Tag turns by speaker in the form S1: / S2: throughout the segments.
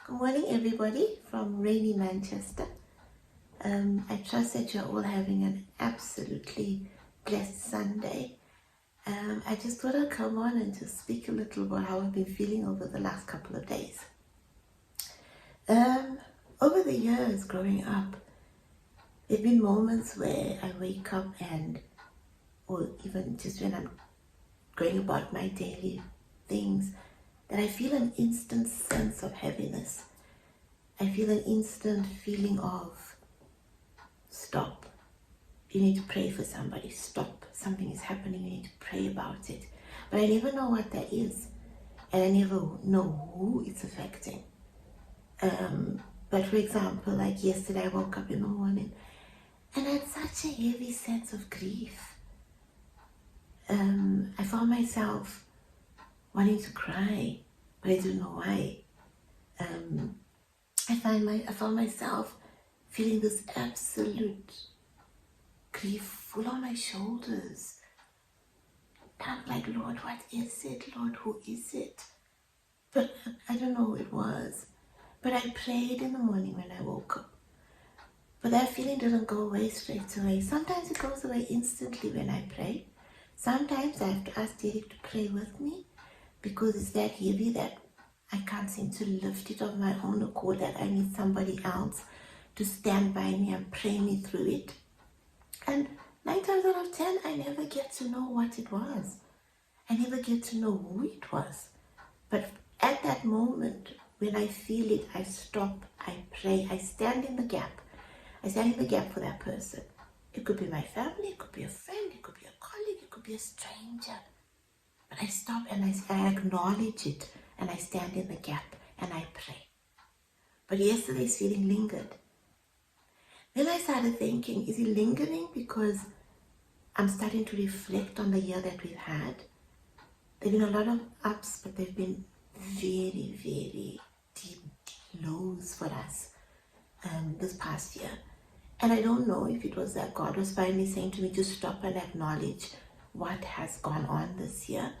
S1: Good morning, everybody from rainy Manchester. I trust that you're all having an absolutely blessed Sunday. I just thought I'd come on and just speak a little about how I've been feeling over the last couple of days. Over the years growing up, there have been moments where I wake up or even just when I'm going about my daily things, that I feel an instant sense of heaviness. I feel an instant feeling of stop. You need to pray for somebody. Stop. Something is happening. You need to pray about it. But I never know what that is. And I never know who it's affecting. But for example, like yesterday, I woke up in the morning and I had such a heavy sense of grief. I found myself wanting to cry, but I didn't know why. I found myself feeling this absolute grief full on my shoulders. And I'm like, Lord, what is it? Lord, who is it? But I don't know who it was. But I prayed in the morning when I woke up. But that feeling didn't go away straight away. Sometimes it goes away instantly when I pray. Sometimes I have to ask Derek to pray with me because it's that heavy that I can't seem to lift it of my own accord, that I need somebody else to stand by me and pray me through it. And 9 times out of 10, I never get to know what it was. I never get to know who it was. But at that moment, when I feel it, I stop, I pray, I stand in the gap. I stand in the gap for that person. It could be my family, it could be a friend, it could be a colleague, it could be a stranger. But I stop and I acknowledge it and I stand in the gap and I pray. But yesterday's feeling lingered. Then I started thinking, is it lingering because I'm starting to reflect on the year that we've had? There have been a lot of ups, but there have been very, very deep lows for us this past year. And I don't know if it was that God was finally saying to me to stop and acknowledge what has gone on this year.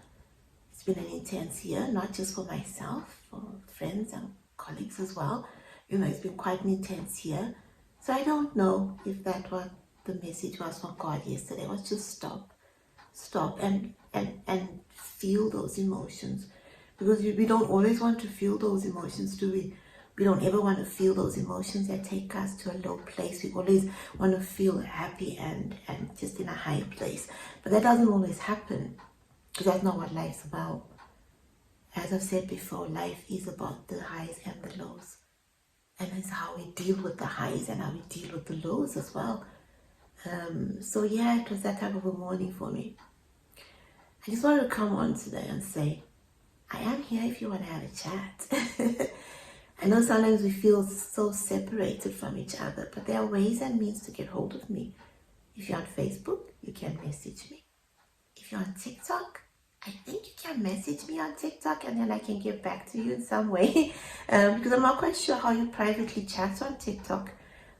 S1: It's been an intense year, not just for myself, for friends and colleagues as well. It's been quite an intense year. So I don't know if that what the message was from God yesterday was just stop and feel those emotions. Because we don't always want to feel those emotions, do we? We don't ever want to feel those emotions that take us to a low place. We always want to feel happy and just in a high place. But that doesn't always happen, because that's not what life's about. As I've said before, life is about the highs and the lows. And it's how we deal with the highs and how we deal with the lows as well. So yeah, it was that type of a morning for me. I just wanted to come on today and say, I am here if you want to have a chat. I know sometimes we feel so separated from each other, but there are ways and means to get hold of me. If you're on Facebook, you can message me. If you're on TikTok, I think you can message me on TikTok and then I can get back to you in some way. Because I'm not quite sure how you privately chat on TikTok,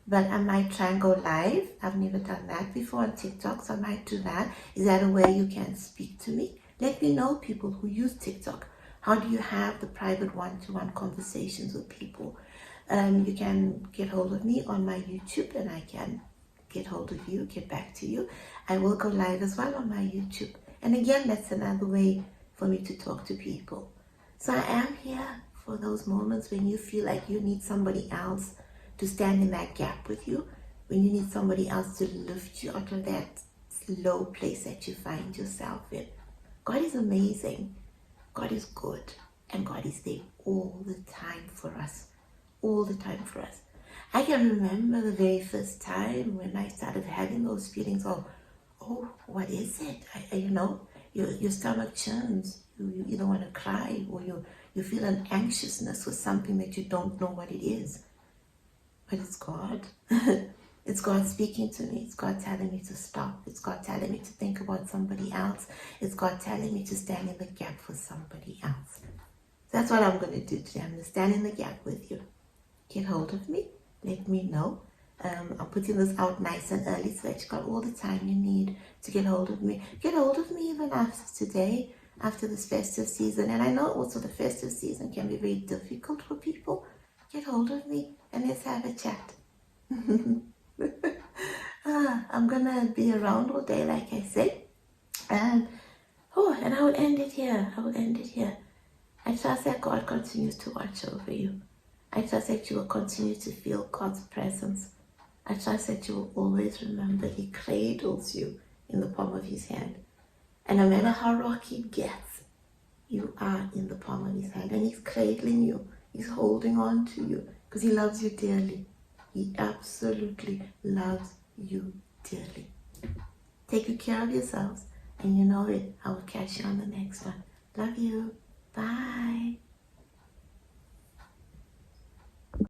S1: but I might try and go live. I've never done that before on TikTok, so I might do that. Is that a way you can speak to me? Let me know, people who use TikTok. How do you have the private one-to-one conversations with people? You can get hold of me on my YouTube and I can get hold of you, get back to you. I will go live as well on my YouTube. And again, that's another way for me to talk to people. So I am here for those moments when you feel like you need somebody else to stand in that gap with you, when you need somebody else to lift you out of that low place that you find yourself in. God is amazing. God is good, and God is there all the time for us, all the time for us. I can remember the very first time when I started having those feelings of, oh, what is it? Your stomach churns, you either want to cry or you feel an anxiousness for something that you don't know what it is. But it's God. It's God speaking to me. It's God telling me to stop. It's God telling me to think about somebody else. It's God telling me to stand in the gap for somebody else. That's what I'm going to do today. I'm going to stand in the gap with you. Get hold of me. Let me know. I'm putting this out nice and early so that you got all the time you need to get hold of me. Get hold of me even after today, after this festive season. And I know also the festive season can be very difficult for people. get hold of me and let's have a chat. I'm gonna be around all day, like I said. And and I will end it here. I trust that God continues to watch over you. I trust that you will continue to feel God's presence. I trust that you will always remember He cradles you in the palm of His hand. And no matter how rocky it gets, you are in the palm of His hand. And He's cradling you. He's holding on to you because He loves you dearly. He absolutely loves you dearly. Take good care of yourselves. And you know it. I will catch you on the next one. Love you. Bye.